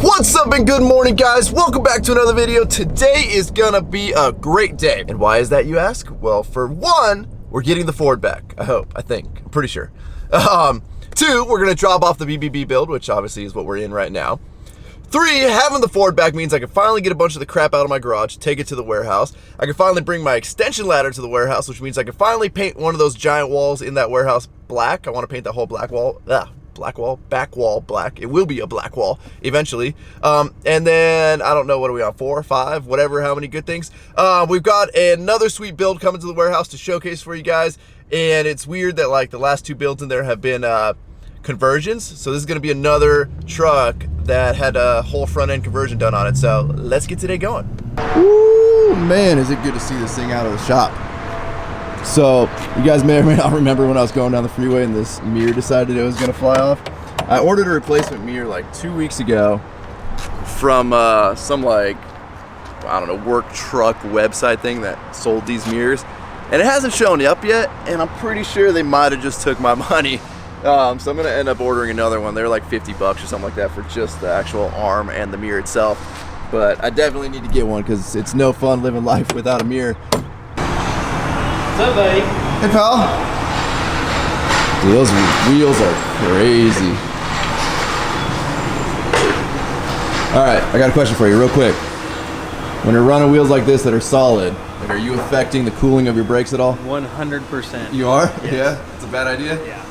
What's up and good morning, guys? Welcome back to another video. Today is gonna be a great day. And why is that, you ask? Well, for one, we're getting the Ford back. I think, I'm pretty sure. Two, we're gonna drop off the BBB build, which obviously is what we're in right now. Three, having the Ford back means I can finally get a bunch of the crap out of my garage, take it to the warehouse. I can finally bring my extension ladder to the warehouse, which means I can finally paint one of those giant walls in that warehouse black. I want to paint that whole back wall black. It will be a black wall eventually. And then I don't know, what are we on, 4 or 5, whatever, how many good things. We've got another sweet build coming to the warehouse to showcase for you guys. And it's weird that like the last 2 builds in there have been conversions. So this is going to be another truck that had a whole front end conversion done on it. So let's get today going. Woo, man, is it good to see this thing out of the shop. So you guys may or may not remember when I was going down the freeway and this mirror decided it was going to fly off. I ordered a replacement mirror like 2 weeks ago from some like, I don't know, work truck website thing that sold these mirrors, and it hasn't shown up yet, and I'm pretty sure they might have just took my money. So I'm gonna end up ordering another one. They're like 50 bucks or something like that for just the actual arm and the mirror itself. But I definitely need to get one because it's no fun living life without a mirror. What's up, buddy? Hey, pal. Dude, those wheels are crazy. All right, I got a question for you real quick. When you're running wheels like this that are solid, like, are you affecting the cooling of your brakes at all? 100%. You are? Yes. Yeah? It's a bad idea? Yeah.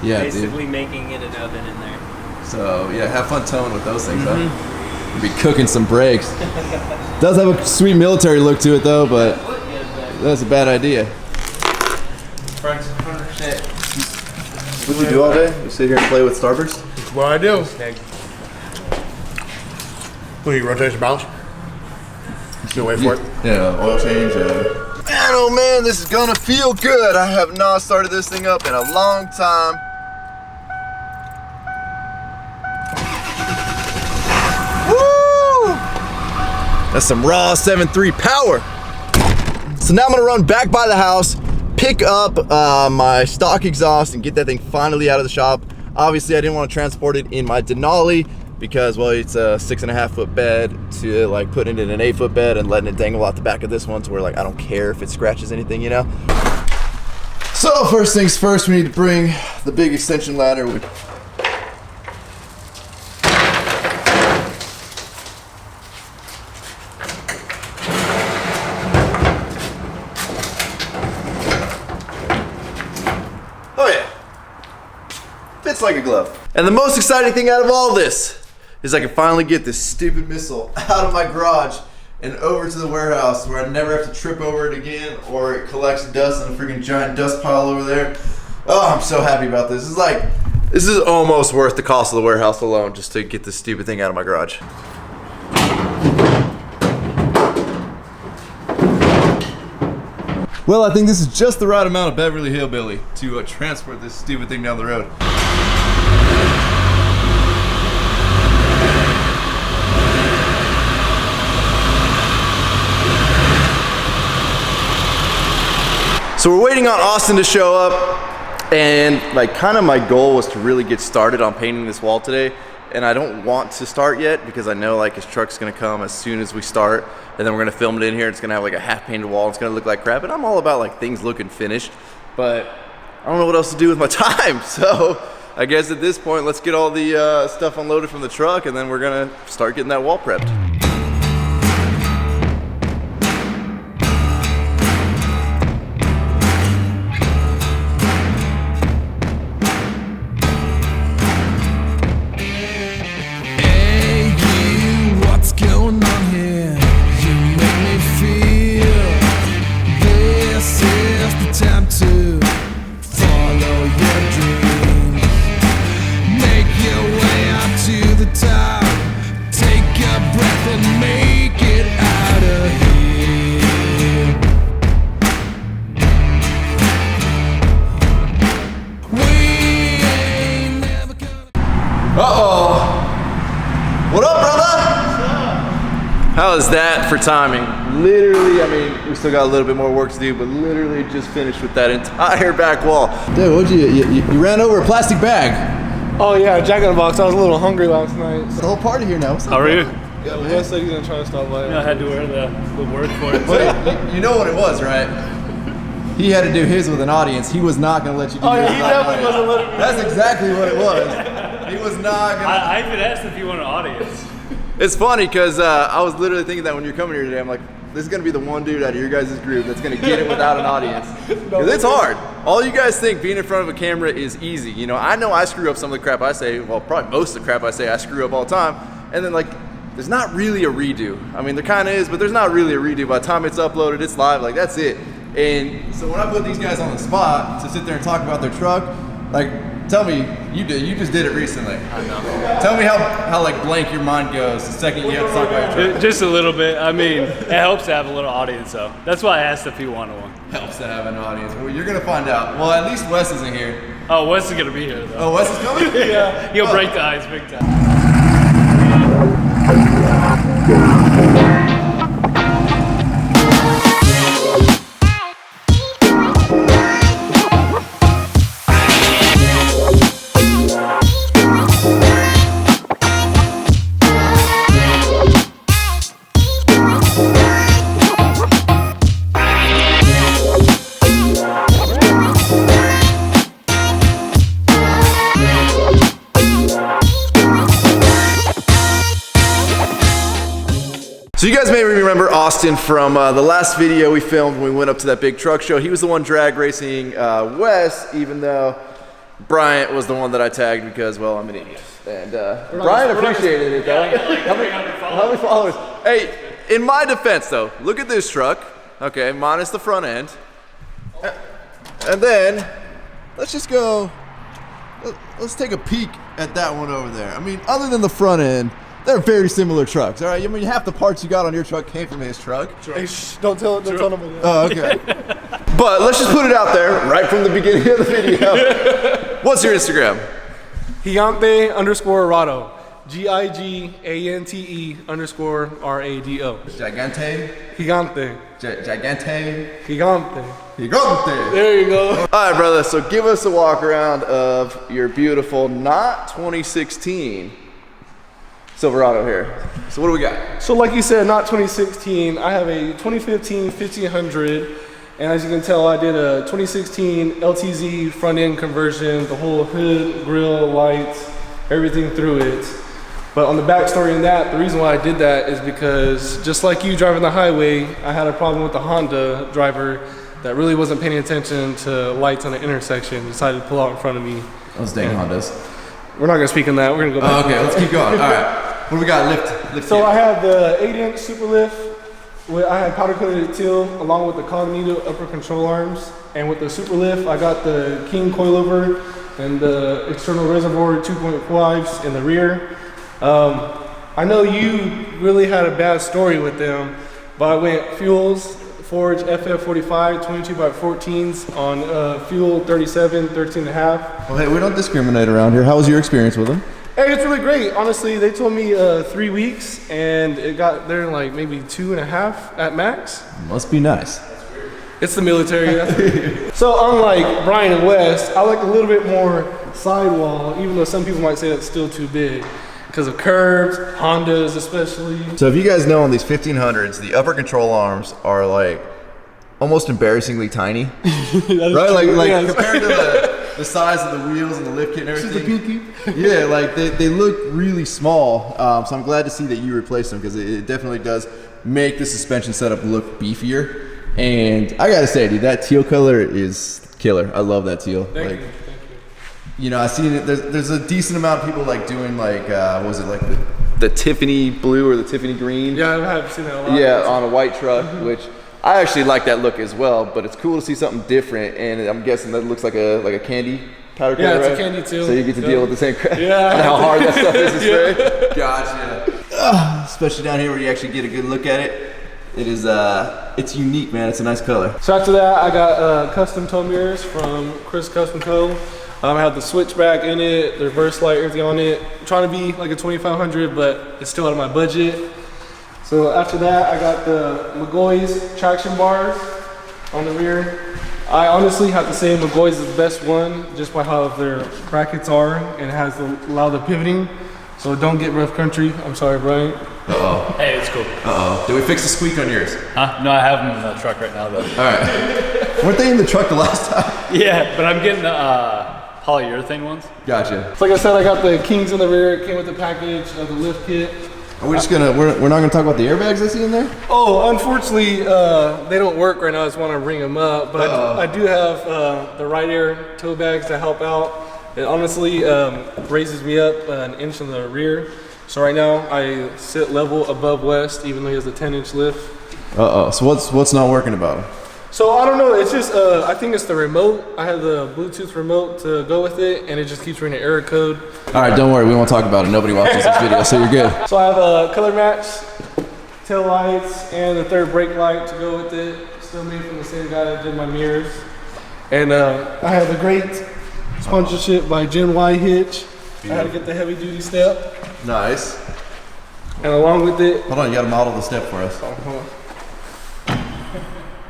Yeah, basically dude. making it an oven in there. So, yeah, have fun towing with those things, huh? You'll be cooking some brakes. Does have a sweet military look to it, though, but that's a bad idea. 100%. What do you do all day? You sit here and play with Starburst? That's what I do. What do you, rotation balance? Still wait for it? Yeah, oil change. Man, oh man, this is gonna feel good. I have not started this thing up in a long time. Woo! That's some raw 7.3 power. So now I'm gonna run back by the house, pick up my stock exhaust and get that thing finally out of the shop. Obviously I didn't want to transport it in my Denali because, well, it's a 6.5 foot bed to like putting it in an 8 foot bed and letting it dangle out the back of this one to where like I don't care if it scratches anything, you know? So first things first, we need to bring the big extension ladder. Oh yeah, fits like a glove. And the most exciting thing out of all this is I can finally get this stupid missile out of my garage and over to the warehouse where I never have to trip over it again or it collects dust in a freaking giant dust pile over there. Oh, I'm so happy about this. This is almost worth the cost of the warehouse alone just to get this stupid thing out of my garage. Well, I think this is just the right amount of Beverly Hillbilly to transport this stupid thing down the road. So we're waiting on Austin to show up, and like kind of my goal was to really get started on painting this wall today, and I don't want to start yet because I know like his truck's gonna come as soon as we start, and then we're gonna film it in here. It's gonna have like a half painted wall. It's gonna look like crap, and I'm all about like things looking finished, but I don't know what else to do with my time. So I guess at this point, let's get all the stuff unloaded from the truck, and then we're gonna start getting that wall prepped. What up, brother? What's up? How is that for timing? Literally, I mean, we still got a little bit more work to do, but literally just finished with that entire back wall. Dude, what'd you ran over a plastic bag. Oh yeah, Jack in the Box. I was a little hungry last night. It's the whole party here now. What's up, How are you? Yeah, Wes said he's gonna try to stop by. I had to wear the work for it. But you know what it was, right? He had to do his with an audience. He was not going to let you do yours he without an definitely audience. wasn't letting me. That's exactly what it was. He was not going to. I even asked if you want an audience. It's funny because I was literally thinking that when you're coming here today, I'm like, this is going to be the one dude out of your guys' group that's going to get it without an audience. Because it's hard. All you guys think being in front of a camera is easy. You know, I know I screw up some of the crap I say. Well, probably most of the crap I say I screw up all the time. And then like, there's not really a redo. I mean, there kind of is, but there's not really a redo. By the time it's uploaded, it's live, like that's it. And so when I put these guys on the spot to sit there and talk about their truck, like, tell me, you just did it recently. I know. Tell me how like blank your mind goes the second you have to talk about your truck. Just a little bit. I mean, it helps to have a little audience, though. That's why I asked if you wanted one. Helps to have an audience. Well, you're gonna find out. Well, at least Wes isn't here. Oh, Wes is gonna be here, though. Oh, Wes is coming? Yeah, he'll break the ice big time. So you guys may remember Austin from the last video we filmed when we went up to that big truck show. He was the one drag racing Wes, even though Bryant was the one that I tagged because, well, I'm an idiot. And Bryant appreciated it, though. How many followers? Hey, in my defense, though, look at this truck. Okay, minus the front end. And then, let's just go, let's take a peek at that one over there. I mean, other than the front end, they're very similar trucks, all right? I mean, half the parts you got on your truck came from his truck. Hey, shh, don't tell him that. Oh, okay. But let's just put it out there right from the beginning of the video. What's your Instagram? Gigante_Rado. GIGANTE_RADO. Gigante? Gigante. Gigante? Gigante. Gigante. There you go. All right, brother, so give us a walk around of your beautiful, not 2016 Silverado here. So what do we got? So like you said, not 2016. I have a 2015 1500, and as you can tell, I did a 2016 LTZ front end conversion, the whole hood, grill, lights, everything through it. But on the backstory in that, the reason why I did that is because just like you driving the highway, I had a problem with the Honda driver that really wasn't paying attention to lights on the intersection, decided to pull out in front of me. Those dang Hondas. We're not gonna speak on that, we're gonna go back. Okay, let's keep going. All right. What do we got? Lift So here. I have the 8-inch super lift. I had powder coated teal along with the Cognito upper control arms. And with the super lift, I got the King coilover and the external reservoir 2.5s in the rear. I know you really had a bad story with them, but I went fuels, Forge FF45 22x14s on fuel 37, 13.5. Well, hey, we don't discriminate around here. How was your experience with them? Hey, it's really great. Honestly, they told me 3 weeks, and it got there in like maybe 2.5 at max. Must be nice. It's the military. So unlike Brian and Wes, I like a little bit more sidewall, even though some people might say that's still too big. Because of curbs, Hondas especially. So if you guys know on these 1500s, the upper control arms are like almost embarrassingly tiny. Right? Like yeah, compared to the size of the wheels and the lift kit and everything. Yeah, like they look really small. So I'm glad to see that you replaced them because it definitely does make the suspension setup look beefier. And I gotta say, dude, that teal color is killer. I love that teal. Thank you. You know, I've seen it. There's a decent amount of people like doing like what was it like the Tiffany blue or the Tiffany green? Yeah, I have seen that a lot. Yeah, on a white truck, which I actually like that look as well. But it's cool to see something different, and I'm guessing that looks like a candy powder coat, Yeah, it's right? a candy too. So you get to deal with the same crap. Yeah. And how hard that stuff is to spray. Gotcha. Especially down here where you actually get a good look at it. It is it's unique, man. It's a nice color. So after that, I got custom tow mirrors from Chris Custom Tow. I have the switchback in it, the reverse light, everything on it. I'm trying to be like a 2500, but it's still out of my budget. So after that, I got the McGoy's traction bars on the rear. I honestly have to say McGoy's is the best one just by how their brackets are and it has a lot of the pivoting. So don't get rough country. I'm sorry, Brian. Uh-oh. Hey, it's cool. Uh-oh. Did we fix the squeak on yours? Huh? No, I have them in the truck right now, though. All right. Weren't they in the truck the last time? Yeah, but I'm getting the polyurethane ones. Gotcha. So like I said, I got the Kings in the rear. It came with the package of the lift kit. Are we just gonna, we're not gonna talk about the airbags I see in there? Oh, unfortunately, they don't work right now. I just want to bring them up. But I do have the right air toe bags to help out. It honestly raises me up an inch in the rear. So right now I sit level above West, even though he has a 10-inch lift. Uh-oh, so what's not working about them? So I don't know, it's just, I think it's the remote. I have the Bluetooth remote to go with it, and it just keeps reading an error code. All right, don't worry, we won't talk about it. Nobody watches this video, so you're good. So I have a color match, tail lights, and the third brake light to go with it. Still made from the same guy that did my mirrors. And I have a great sponsorship by Gen Y Hitch. I had to get the heavy duty step. Nice. And along with it, Hold on, you gotta model the step for us.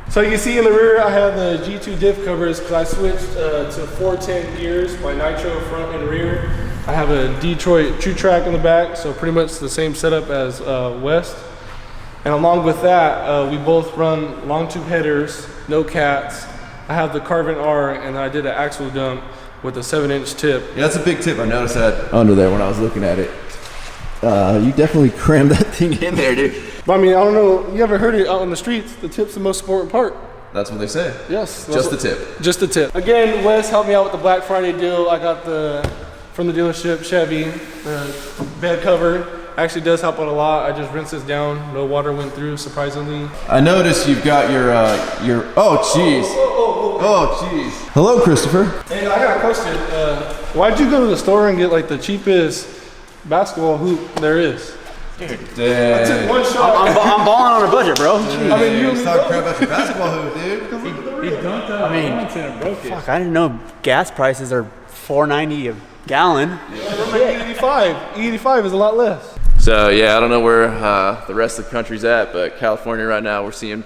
so you can see in the rear, I have the G2 diff covers because I switched to 410 gears by Nitro front and rear. I have a Detroit True Track in the back, so pretty much the same setup as West. And along with that, we both run long tube headers, no cats. I have the Carbon R, and I did an axle dump with a 7-inch tip. Yeah, that's a big tip. I noticed that under there when I was looking at it. You definitely crammed that thing in there, dude. But I mean, I don't know, you ever heard it out on the streets? The tip's the most important part. That's what they say. Yes. Just the tip. Just the tip. Again, Wes helped me out with the Black Friday deal. I got from the dealership, Chevy, the bed cover. Actually does help out a lot. I just rinsed this down. No water went through, surprisingly. I noticed you've got your oh, jeez. Oh, jeez. Hello, Christopher. Hey, I got a question. Why'd you go to the store and get like the cheapest basketball hoop there is? Dang. I took one shot. I'm balling on a budget, bro. I mean, you talking crap about your basketball hoop, dude. he dunked out. I mean, fuck, I didn't know gas prices are $4.90 a gallon. E85. E85 is a lot less. So yeah, I don't know where the rest of the country's at, but California right now we're seeing.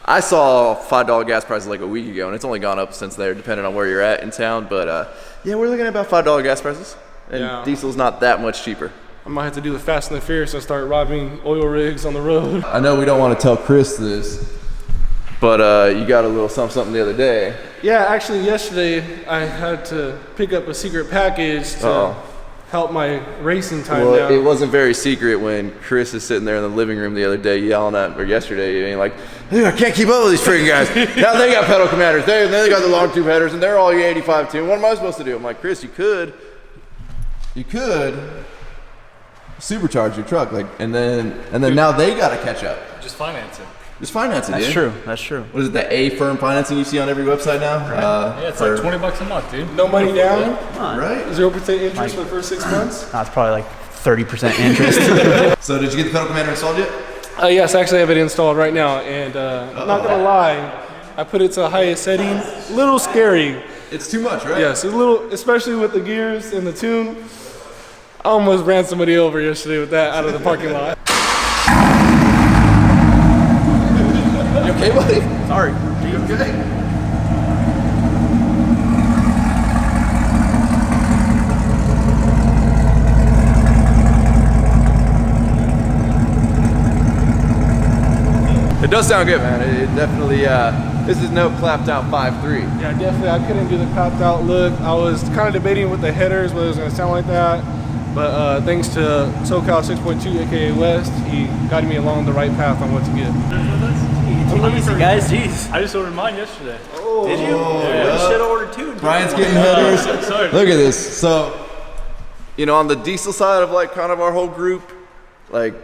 I saw $5 gas prices like a week ago, and it's only gone up since there, depending on where you're at in town. But yeah, we're looking at about $5 gas prices, and diesel's not that much cheaper. I might have to do the Fast and the Furious and start robbing oil rigs on the road. I know we don't want to tell Chris this, but you got a little something the other day. Yeah, actually yesterday I had to pick up a secret package to help my racing time down. It wasn't very secret when Chris is sitting there in the living room the other day yelling at, or yesterday, and like, dude, I can't keep up with these freaking guys. Now they got pedal commanders, then they got the long tube headers, and they're all E85 too. What am I supposed to do? I'm like, Chris, you could supercharge your truck, like, and then now they got to catch up. Just finance it. Just finance it, That's dude. true. That's true. What is it, the A-firm financing you see on every website now? Yeah, it's like $20 a month, dude. No money down, Right? 0% interest for the first 6 months. That's probably like 30% interest. So did you get the pedal commander installed yet? Yes, actually I have it installed right now, and not gonna lie, I put it to the highest setting. Little scary. It's too much, right? Yes, it's a little, especially with the gears and the tune. I almost ran somebody over yesterday with that out of the parking lot. You okay, buddy? Sorry. You okay? It does sound good, man. It definitely, this is no clapped out 5.3. Yeah, definitely. I couldn't do the copped out look. I was kind of debating with the headers whether it was going to sound like that. But thanks to SoCal 6.2, aka West, he guided me along the right path on what to get. Easy, guys. Jeez. I just ordered mine yesterday. Did you? Yeah. You should have ordered two. Brian's getting headers. Sorry. Look at this. So, you know, on the diesel side of like kind of our whole group, like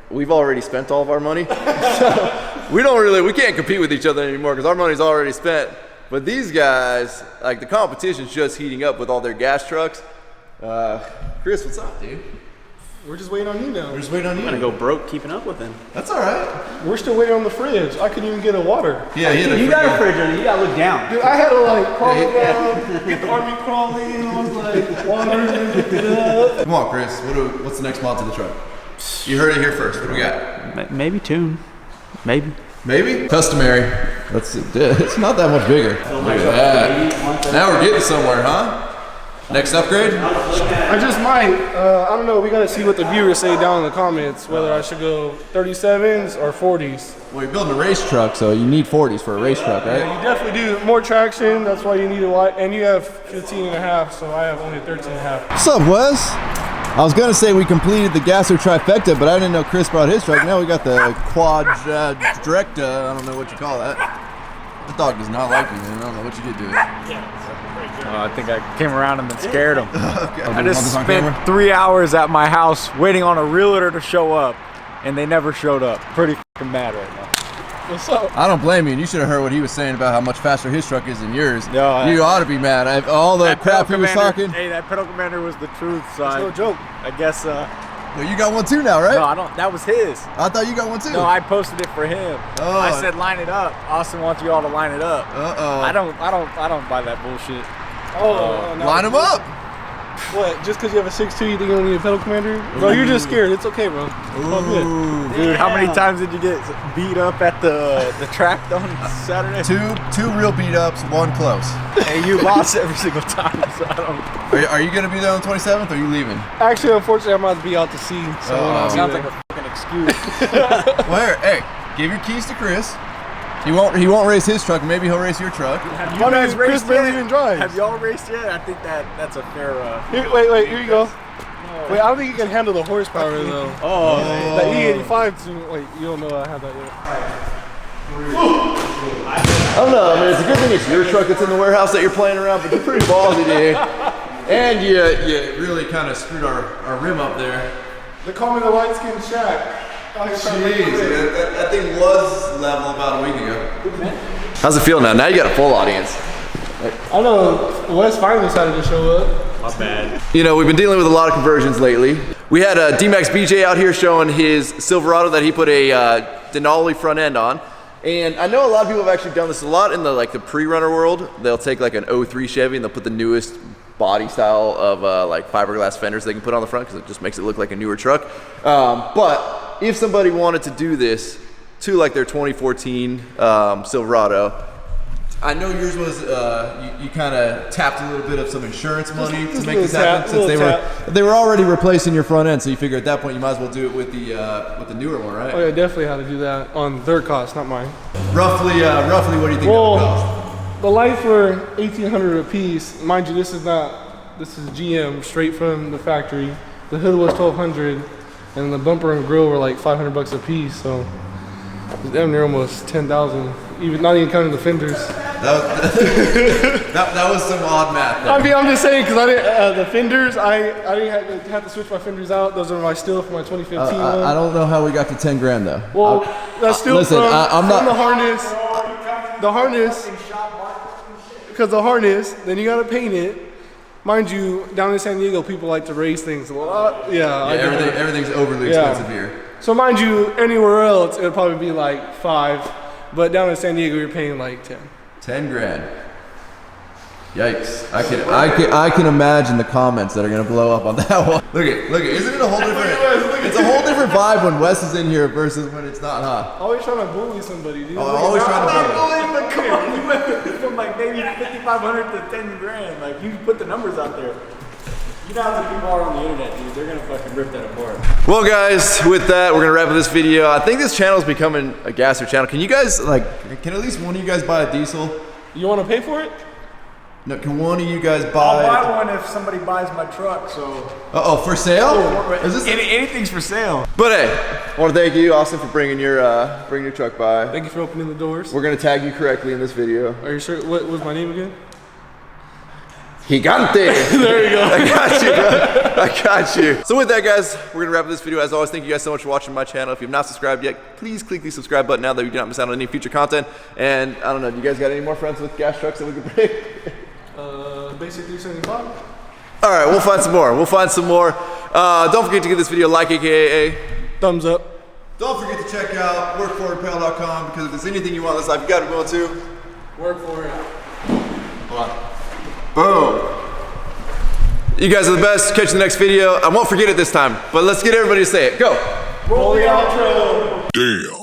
we've already spent all of our money. So we can't compete with each other anymore because our money's already spent. But these guys, like the competition's just heating up with all their gas trucks. Chris, what's up, dude? We're just waiting on you now. We're just waiting on you. I'm gonna go broke keeping up with him. That's all right. We're still waiting on the fridge. I couldn't even get a water. Yeah, You got a fridge on you. You gotta look down. Dude, I had to like crawl down, get the army crawling. I was like, water. Come on, Chris. What's the next mod to the truck? You heard it here first. What do we got? Maybe tune. Maybe. Maybe? Customary. It's not that much bigger. Look at that. Now we're getting somewhere, huh? Next upgrade? I just might. I don't know. We gotta see what the viewers say down in the comments. Whether I should go 37s or 40s. Well, you're building a race truck, so you need 40s for a race truck, right? Yeah, you definitely do. More traction. That's why you need a lot. And you have 15 and a half, so I have only 13 and a half. What's up, Wes? I was gonna say we completed the Gasser trifecta, but I didn't know Chris brought his truck. Now we got the quad directa. I don't know what you call that. The dog does not like me, man. I don't know what you did to it. I think I came around and then scared him. Okay. I just spent 3 hours at my house waiting on a realtor to show up, and they never showed up. Pretty fucking mad right now. What's up? I don't blame you. You should have heard what he was saying about how much faster his truck is than yours. No, you ought to be mad. All the crap he was talking. Hey, that pedal commander was the truth, so It's no joke. I guess. Well, you got one too now, right? No, I don't. That was his. I thought you got one too. No, I posted it for him. Oh. I said line it up. Austin wants you all to line it up. I don't buy that bullshit. Oh, no. Line them up. What? Just because you have a 6'2", you think you don't need a pedal commander? Bro, you're just scared. It's okay, bro. It's all good. Dude, how many times did you get beat up at the track on Saturday? Two real beat ups, one close. Hey, you lost every single time, so I don't. Are you gonna be there on the 27th, or are you leaving? Actually, unfortunately, I'm about to be out to sea. So Sounds like a fucking excuse. Well, hey, give your keys to Chris. He won't race his truck. Maybe he'll race your truck. Have you Why guys does Chris raced barely yet? even drive? Have y'all raced yet? I think that's a fair. Wait, here you go. Wait, I don't think you can handle the horsepower though. The E85. Wait, you don't know I have that yet. I don't know. I mean, it's a good thing it's your truck that's in the warehouse that you're playing around, but you're pretty ballsy, dude. And you really kind of screwed our rim up there. They call me the light skinned Shaq. Jeez, that thing was level about a week ago. How's it feel now? Now you got a full audience. I know Wes finally decided to show up. My bad. You know, we've been dealing with a lot of conversions lately. We had a D-Max BJ out here showing his Silverado that he put a Denali front end on. And I know a lot of people have actually done this a lot in the pre-runner world. They'll take like an 03 Chevy and they'll put the newest body style of like fiberglass fenders they can put on the front because it just makes it look like a newer truck. But if somebody wanted to do this to like their 2014 Silverado, I know yours was, you kind of tapped a little bit of some insurance money to make this happen since they were already replacing your front end, so you figure at that point you might as well do it with the newer one, right? Oh yeah, definitely how to do that on their cost, not mine. Roughly what do you think that would cost? The lights were $1,800 a piece. Mind you, this is GM straight from the factory. The hood was $1,200, and the bumper and grill were like $500 a piece. So it's damn near almost $10,000. Not even counting the fenders. That was some odd math there. I mean, I'm just saying because I didn't the fenders. I didn't have to switch my fenders out. Those are my still from my 2015 one. I don't know how we got to 10 grand though. Well, that's still listen, I'm from not the harness. The harness. Because the harness, then you gotta paint it. Mind you, down in San Diego, people like to raise things a lot. Everything's overly expensive here. So mind you, anywhere else, it would probably be like 5. But down in San Diego, you're paying like 10. 10 grand. Yikes. I can imagine the comments that are gonna blow up on that one. Look at, isn't it a whole different, it's a whole different vibe when Wes is in here versus when it's not, huh? Always trying to bully somebody, dude. Always trying to bully. Come on, you went from like maybe 5,500 to 10 grand. Like you put the numbers out there. You know how the people are on the internet, dude. They're gonna fucking rip that apart. Well, guys, with that, we're gonna wrap up this video. I think this channel is becoming a gasser channel. Can you guys can at least one of you guys buy a diesel? You want to pay for it? No, can one of you guys buy? I'll buy one if somebody buys my truck. So. For sale? Is this anything's for sale? But hey, I want to thank you, Austin, for bringing your truck by. Thank you for opening the doors. We're gonna tag you correctly in this video. Are you sure? What was my name again? Gigante. There you go. I got you, bro. I got you. So with that, guys, we're gonna wrap up this video. As always, thank you guys so much for watching my channel. If you've not subscribed yet, please click the subscribe button now that you do not miss out on any future content. And I don't know, do you guys got any more friends with gas trucks that we could bring? Basically 75. All right, we'll find some more. Don't forget to give this video a like, aka Thumbs up. Don't forget to check out workforapparel.com because if there's anything you want in this life, you gotta go to Work for it. Hold on. Boom. You guys are the best. Catch you in the next video. I won't forget it this time, but let's get everybody to say it. Go. Roll the outro. Damn.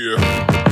Yeah.